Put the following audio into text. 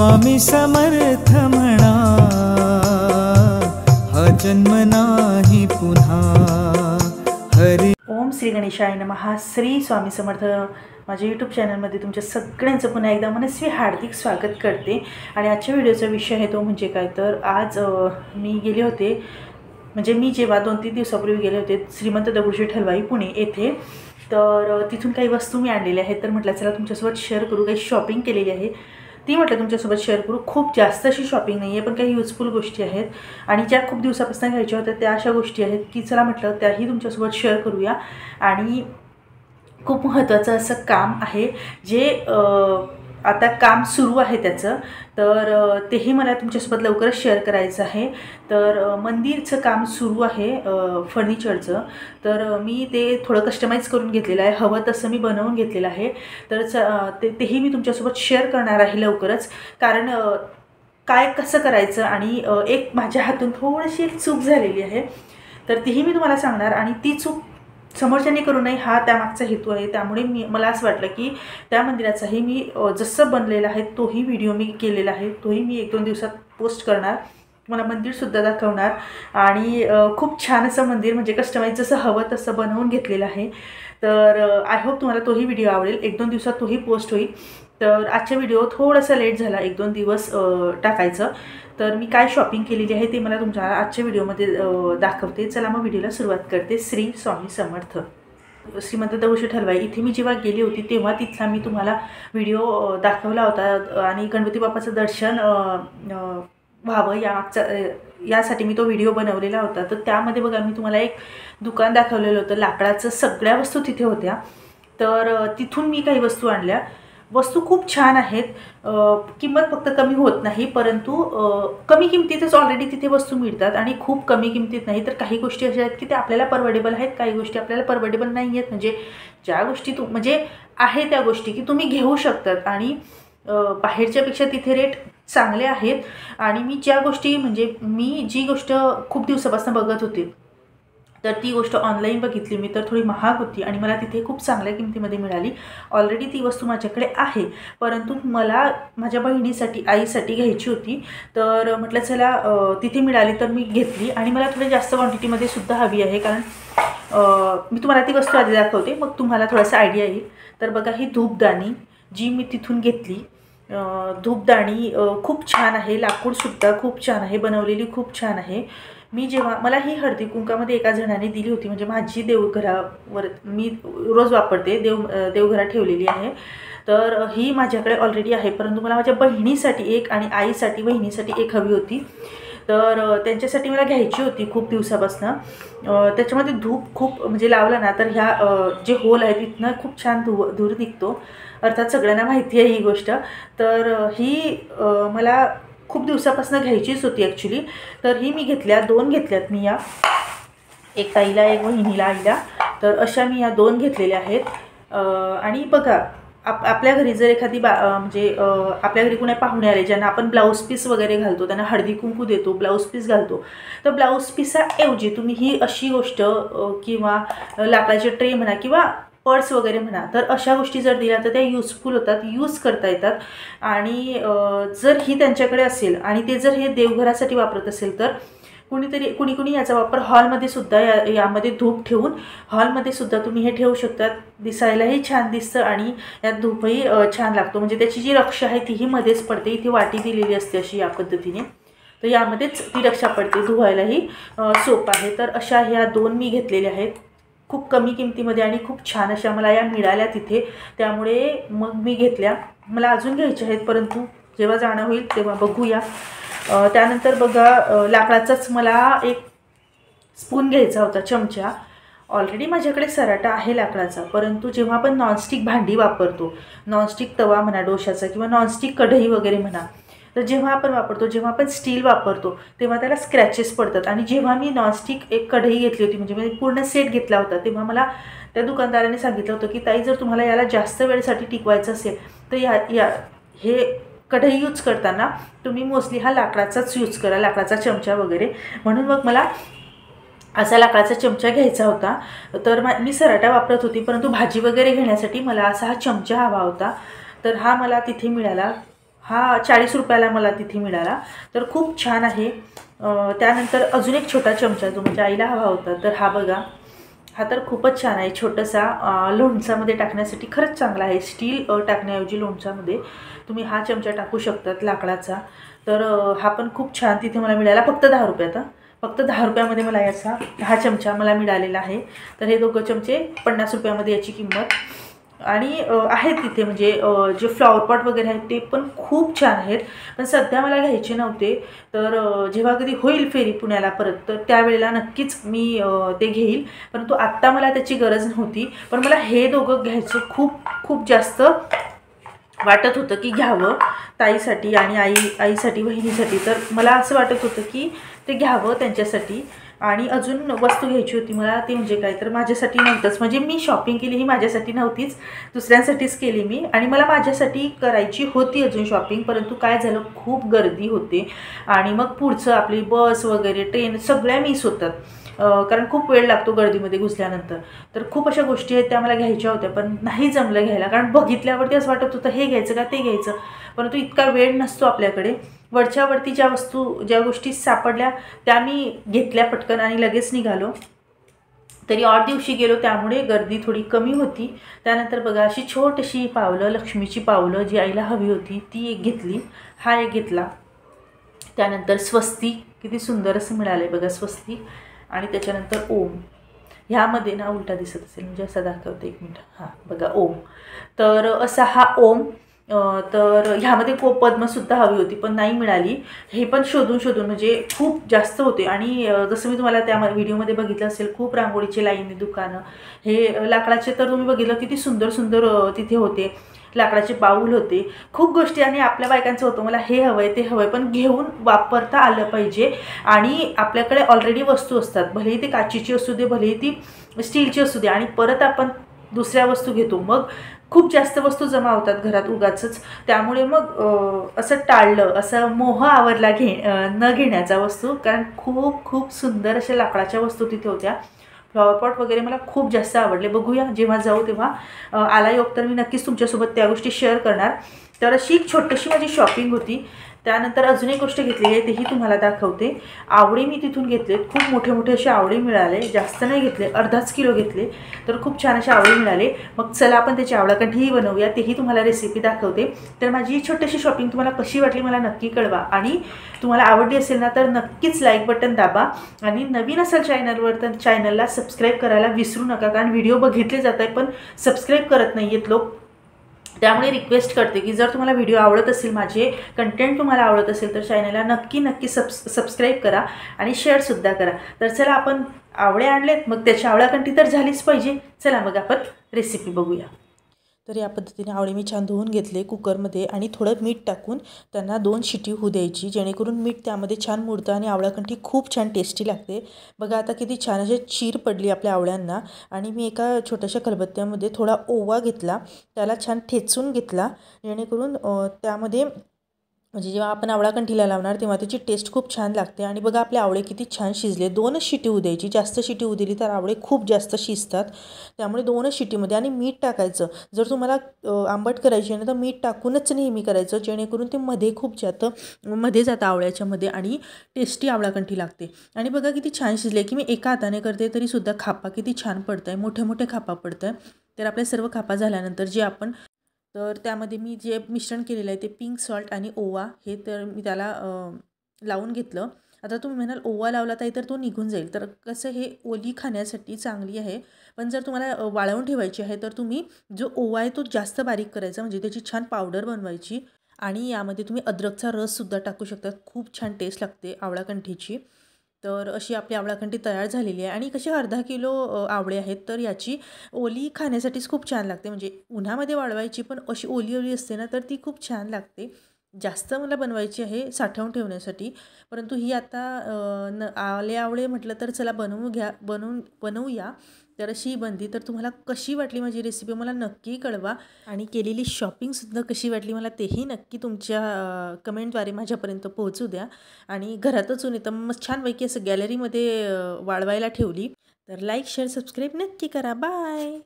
स्वामी समर्थ म्हणा, हा जन्म नाही पुन्हा। हरी ओम श्री गणेशाय नमः। श्री स्वामी समर्थ। माझ्या यूट्यूब चॅनलमध्ये तुमच्या सगळ्यांचं पुन्हा एकदा मनस्वी हार्दिक स्वागत करते। आणि आजच्या व्हिडिओचा विषय आहे तो म्हणजे काय तर आज मी गेले होते, म्हणजे मी जेव्हा 2-3 दिवसापूर्वी गेले होते श्रीमंत दगडूशेठ हलवाई पुणे येथे, तर तिथून काही वस्तू मी आणलेल्या आहेत। तर म्हटलं चला तुमच्यासोबत शेअर करू, काही शॉपिंग केलेली आहे ती म्हटलं तुमच्यासोबत शेअर करू। खूप जास्त अशी शॉपिंग नाही आहे, पण काही यूजफुल गोष्टी आहेत आणि ज्या खूप दिवसापासून घ्यायच्या होत्या त्या अशा गोष्टी आहेत की चला म्हटलं त्याही तुमच्यासोबत शेअर करूया। आणि खूप महत्त्वाचं असं काम आहे जे आता काम सुरू आहे त्याचं, तर तेही मला तुमच्यासोबत लवकरच शेअर करायचं आहे। तर मंदिरचं काम सुरू आहे फर्निचरचं, तर मी ते थोडं कस्टमाइज करून घेतलेलं आहे, हवं तसं मी बनवून घेतलेलं आहे। तर तेही मी तुमच्यासोबत शेअर करणार आहे लवकरच, कारण काय कसं करायचं आणि एक माझ्या हातून थोडीशी एक चूक झालेली आहे, तर तीही मी तुम्हाला सांगणार। आणि ती चूक समोरच्याने करू नये हा त्यामागचा हेतू आहे। त्यामुळे मला असं वाटलं की त्या मंदिराचाही मी जसं बनलेलं आहे तोही व्हिडिओ मी केलेला आहे, तोही मी 1-2 दिवसात पोस्ट करणार, तुम्हाला मंदिरसुद्धा दाखवणार। आणि खूप छान असं मंदिर म्हणजे कस्टमाइज जसं हवं तसं बनवून घेतलेलं आहे। तर आय होप तुम्हाला तोही व्हिडिओ आवडेल, 1-2 दिवसात तोही पोस्ट होईल। तर आजचा व्हिडिओ थोडासा लेट झाला, 1-2 दिवस टाकायचं। तर मी काय शॉपिंग केलेली आहे ते मला तुमच्या आजच्या व्हिडिओमध्ये दाखवते। चला मग व्हिडिओला सुरुवात करते। श्री स्वामी समर्थ। श्रीमंत दगडूशेठ हलवाई इथे मी जेव्हा गेली होती तेव्हा तिथला मी तुम्हाला व्हिडिओ दाखवला होता आणि गणपती बाप्पाचं दर्शन व्हावं यासाठी मी तो व्हिडिओ बनवलेला होता। तर त्यामध्ये बघा मी तुम्हाला एक दुकान दाखवलेलं होतं लाकडाचं, सगळ्या वस्तू तिथे होत्या। तर तिथून मी काही वस्तू आणल्या, वस्तू खूप छान आहेत, किंमत फक्त कमी होत नाही, परंतु कमी किमतीतच ऑलरेडी तिथे वस्तू मिळतात आणि खूप कमी किमतीत नाही। तर काही गोष्टी अशा आहेत की त्या आपल्याला परवडेबल आहेत, काही गोष्टी आपल्याला परवडेबल नाही आहेत, म्हणजे ज्या गोष्टी म्हणजे आहे त्या गोष्टी की तुम्ही घेऊ शकतात आणि बाहेरच्यापेक्षा तिथे रेट चांगले आहेत। आणि मी ज्या गोष्टी म्हणजे मी जी गोष्ट खूप दिवसापासून बघत होते तर ती गोष्ट ऑनलाईन बघितली मी, तर थोडी महाग होती आणि मला तिथे खूप चांगल्या किमतीमध्ये मिळाली। ऑलरेडी ती वस्तू माझ्याकडे आहे, परंतु मला माझ्या बहिणीसाठी आईसाठी घ्यायची होती, तर म्हटलं चला तिथे मिळाली तर मी घेतली। आणि मला थोडी जास्त क्वांटिटीमध्ये सुद्धा हवी आहे, कारण मी तुम्हाला ती वस्तू आधी दाखवते मग तुम्हाला थोडासा आयडिया येईल। तर बघा ही धूपदाणी जी मी तिथून घेतली, धूपदाणी खूप छान आहे, लाकूडसुद्धा खूप छान आहे, बनवलेली खूप छान आहे। मी जेव्हा मला ही हळदी कुंकामध्ये एका जणाने दिली होती, म्हणजे माझी देवघरावर मी रोज वापरते, देवघरात ठेवलेली आहे, तर ही माझ्याकडे ऑलरेडी आहे, परंतु मला माझ्या बहिणीसाठी एक आणि आईसाठी बहिणीसाठी एक हवी होती। तर त्यांच्यासाठी मला घ्यायची होती खूप दिवसापासून। त्याच्यामध्ये धूप खूप म्हणजे लावला ना तर ह्या जे होल आहे तिथनं खूप छान धूर निघतो, अर्थात सगळ्यांना माहिती आहे ही गोष्ट। तर ही मला खूप दिवसापासून घ्यायचीच होती ॲक्च्युली, तर ही मी घेतल्या, 2 घेतल्यात मी या, एक ताईला एक बहिणीला आईला, तर अशा मी या 2 घेतलेल्या आहेत। आणि बघा आपल्या घरी जर एखादी म्हणजे आपल्या घरी कुणा पाहुणे आले ज्यांना आपण ब्लाऊज पीस वगैरे घालतो, त्यांना हळदी कुंकू देतो, ब्लाऊज पीस घालतो, तर ब्लाऊज पीसाऐवजी तुम्ही ही अशी गोष्ट किंवा लाकडाचे ट्रे म्हणा किंवा पर्स वगैरे म्हणा, तर अशा गोष्टी जर दिल्या तर त्या युजफुल होतात, यूज करता येतात। आणि जर ही त्यांच्याकडे असेल आणि ते जर हे देवघरासाठी वापरत असेल तर कुणी याचा वापर हॉलमध्ये सुद्धा यामध्ये धूप ठेवून हॉलमध्ये सुद्धा तुम्ही हे ठेवू शकतात, दिसायलाही छान दिसतं आणि यात धूपही छान लागतो, म्हणजे त्याची जी रक्षा आहे तीही मध्येच पडते, इथे वाटी दिलेली असते अशी या पद्धतीने, तर यामध्येच ती रक्षा पडते, धुवायलाही सोपं आहे। तर अशा ह्या 2 मी घेतलेल्या आहेत खूप कमी किमतीमध्ये आणि खूप छान अशा मला या मिळाल्या तिथे, त्यामुळे मग मी घेतल्या। मला अजून घ्यायच्या आहेत, परंतु जेव्हा जाणं होईल तेव्हा बघूया। त्यानंतर बघा लाकडाचाच मला एक स्पून घ्यायचा होता, चमचा। ऑलरेडी माझ्याकडे सराटा आहे लाकडाचा, परंतु जेव्हा आपण नॉनस्टिक भांडी वापरतो, नॉनस्टिक तवा म्हणा डोशाचा किंवा नॉनस्टिक कढई वगैरे म्हणा, तर जेव्हा आपण वापरतो, जेव्हा आपण स्टील वापरतो तेव्हा त्याला स्क्रॅचेस पडतात। आणि जेव्हा मी नॉनस्टिक एक कढई घेतली होती, म्हणजे मी पूर्ण सेट घेतला होता, तेव्हा मला त्या दुकानदाराने सांगितलं होतं की ताई जर तुम्हाला याला जास्त वेळेसाठी टिकवायचं असेल तर हे कढई यूज करताना तुम्ही मोस्टली हा लाकडाचाच यूज करा, लाकडाचा चमचा वगैरे। म्हणून मग मला असा लाकडाचा चमचा घ्यायचा होता, तर मी सराटा वापरत होती, परंतु भाजी वगैरे घेण्यासाठी मला असा हा चमचा हवा होता, तर हा मला तिथे मिळाला। हा 40 रुपयाला मला तिथे मिळाला, तर खूप छान आहे. त्यानंतर अजून एक छोटा चमचा जो म्हणजे आईला हवा होता, तर हा बघा, हा तर खूपच छान आहे. छोटासा लोणचामध्ये टाकण्यासाठी खरंच चांगला आहे. स्टील टाकण्याऐवजी लोणचामध्ये तुम्ही हा चमचा टाकू शकतात लाकडाचा. तर हा पण खूप छान तिथे मला मिळाला, फक्त 10 रुपयात. फक्त 10 रुपयामध्ये मला याचा हा चमचा मला मिळालेला आहे. तर हे दोघं चमचे 50 रुपयामध्ये याची किंमत. आणि आहेत तिथे म्हणजे जे फ्लॉवर पॉट वगैरे आहेत ते पण खूप छान आहेत, पण सध्या मला घ्यायचे नव्हते. तर जेव्हा कधी होईल फेरी पुण्याला परत, तर त्यावेळेला नक्कीच मी ते घेईल. परंतु आत्ता मला त्याची गरज नव्हती, पण मला हे दोघं घ्यायचं खूप खूप जास्त वाटत होतं की घ्यावं ताईसाठी आणि आईसाठी, बहिणीसाठी. तर मला असं वाटत होतं की ते घ्यावं त्यांच्यासाठी. आणि अजून वस्तू घ्यायची होती मला, ती म्हणजे काय तर माझ्यासाठी नव्हतंच. म्हणजे मी शॉपिंग केली ही माझ्यासाठी नव्हतीच, दुसऱ्यांसाठीच केली मी. आणि मला माझ्यासाठी करायची होती अजून शॉपिंग, परंतु काय झालं, खूप गर्दी होते आणि मग पुढचं आपली बस वगैरे ट्रेन सगळ्या मिस होतात. कारण खूप वेळ लागतो गर्दीमध्ये घुसल्यानंतर. तर खूप अशा गोष्टी आहेत त्या मला घ्यायच्या होत्या, पण नाही जमलं घ्यायला. कारण बघितल्यावरती असं वाटत होतं हे घ्यायचं का ते घ्यायचं, परंतु इतका वेळ नसतो आपल्याकडे. वरच्यावरती ज्या गोष्टी सापडल्या त्या मी घेतल्या पटकन आणि लगेच निघालो. तरी 8 दिवशी गेलो, त्यामुळे गर्दी थोडी कमी होती. त्यानंतर बघा अशी छोटीशी पावलं, लक्ष्मीची पावलं जी आईला हवी होती ती एक घेतली, हा एक घेतला. त्यानंतर स्वस्तिक, किती सुंदर असं मिळालं बघा स्वस्तिक. आणि त्याच्यानंतर ओम. ह्यामध्ये ना उलटा दिसत असेल म्हणजे असा दाखवते, एक मिनिट, हां बघा ओम. तर असा हा ओम. तर ह्यामध्ये पद्मसुद्धा हवी होती पण नाही मिळाली. हे पण शोधून म्हणजे खूप जास्त होते. आणि जसं मी तुम्हाला त्या व्हिडिओमध्ये बघितलं असेल, खूप रांगोळीचे लाईनी दुकानं. हे लाकडाचे तर तुम्ही बघितलं किती सुंदर सुंदर तिथे होते. लाकडाचे बाऊल होते, खूप गोष्टी. आणि आपल्या बायकांचं होतं मला हे हवं आहे ते हवं आहे, पण घेऊन वापरता आलं पाहिजे. आणि आपल्याकडे ऑलरेडी वस्तू असतात, भलेही ती काचेची असू दे, भलेही ती स्टीलची असू दे, आणि परत आपण दुसऱ्या वस्तू घेतो, मग खूप जास्त वस्तू जमा होतात घरात उगाचच. त्यामुळे मग असं टाळलं, असं मोह आवरला न घेण्याचा वस्तू. कारण खूप खूप सुंदर अशा लाकडाच्या वस्तू तिथे होत्या. फ्लॉवर पॉट वगैरे मला खूप जास्त आवडले. बघूया जेव्हा जाऊ तेव्हा आला योग तर मी नक्कीच तुमच्यासोबत त्या गोष्टी शेअर करणार. तर अशी एक छोटीशी माझी शॉपिंग होती. त्यानंतर अजून एक गोष्ट घेतली आहे तेही तुम्हाला दाखवते. आवळे मी तिथून घेतलेत, खूप मोठे मोठे असे आवळे मिळाले, जास्त नाही घेतले, अर्धाच किलो घेतले. तर खूप छान असे आवळे मिळाले. मग चला आपण त्याची आवळाकंठीही बनवूया, तेही तुम्हाला रेसिपी दाखवते. तर माझी छोटीशी शॉपिंग तुम्हाला कशी वाटली मला नक्की कळवा. आणि तुम्हाला आवडली असेल ना तर नक्कीच लाईक बटन दाबा. आणि नवीन असेल चॅनलवर तर चॅनलला सबस्क्राईब करायला विसरू नका, कारण व्हिडिओ बघितले जात आहे पण सबस्क्राईब करत नाही आहेत लोक. त्यामुळे रिक्वेस्ट करते की जर तुम्हाला व्हिडिओ आवडत असेल, माझे कंटेंट तुम्हाला आवडत असेल, तर चॅनलला नक्की सबस्क्राईब करा आणि शेअरसुद्धा करा. तर चला आपण आवळे आणलेत, मग त्याची आवळाकंठी तर झालीच पाहिजे. चला मग आपण रेसिपी बघूया. तर या पद्धतीने आवळे मी छान धुवून घेतले कुकरमध्ये आणि थोडं मीठ टाकून त्यांना 2 शिटी होऊ द्यायची, जेणेकरून मीठ त्यामध्ये छान मुरतं आणि आवळाकंठी खूप छान टेस्टी लागते. बघा आता किती छान अशी चीर पडली आपल्या आवळ्यांना. आणि मी एका छोट्याशा खलबत्त्यामध्ये थोडा ओवा घेतला, त्याला छान ठेचून घेतला, जेणेकरून त्यामध्ये म्हणजे जेव्हा आपण आवळाकंठीला लावणार तेव्हा त्याची टेस्ट खूप छान लागते. आणि बघा आपले आवळे किती छान शिजले. 2च शिटी होऊ द्यायची, जास्त शिटी होऊ दिली तर आवळे खूप जास्त शिजतात. त्यामुळे 2च शिटीमध्ये. आणि मीठ टाकायचं, जर तुम्हाला आंबट करायची ना तर मीठ टाकूनच नेहमी करायचं, जेणेकरून ते मध्ये खूप मध्ये जातं आवळ्याच्यामध्ये आणि टेस्टी आवळाकंठी लागते. आणि बघा किती छान शिजले की मी एका हाताने करते तरीसुद्धा खापा किती छान पडत आहे, मोठे मोठे खापा पडत आहे. तर आपल्या सर्व खापा झाल्यानंतर जे आपण तर त्यामध्ये मी जे मिश्रण केलेलं आहे ते पिंक सॉल्ट आणि ओवा हे तर मी त्याला लावून घेतलं. आता तुम्ही म्हणाल ओवा लावला तर तो निघून जाईल, तर कसं हे ओली खाण्यासाठी चांगली आहे. पण जर तुम्हाला वाळवून ठेवायची आहे तर तुम्ही जो ओवा आहे तो जास्त बारीक करायचा, म्हणजे त्याची छान पावडर बनवायची. आणि यामध्ये तुम्ही अद्रकचा रससुद्धा टाकू शकतात, खूप छान टेस्ट लागते आवळाकंठीची. तर अशी आपली आवळाकंठी तयार झालेली आहे. आणि कशी अर्धा किलो आवळे आहेत, तर याची ओली खाण्यासाठीच खूप छान लागते. म्हणजे उन्हामध्ये वाळवायची पण अशी ओली ओली असते ना तर ती खूप छान लागते. जास्त मला बनवायची आहे साठवून ठेवण्यासाठी, परंतु ही आता आले आवळे म्हटलं तर चला बनवूया. तर अशी बनली. तर तुम्हाला कशी वाटली माझी रेसिपी मला नक्की कळवा. आणि केलेली शॉपिंगसुद्धा कशी वाटली मला तेही नक्की तुमच्या कमेंटद्वारे माझ्यापर्यंत पोहोचू द्या. आणि घरातच ऊन येतं मग छानपैकी असं गॅलरीमध्ये वाळवायला ठेवली. तर लाईक शेअर सबस्क्राईब नक्की करा. बाय.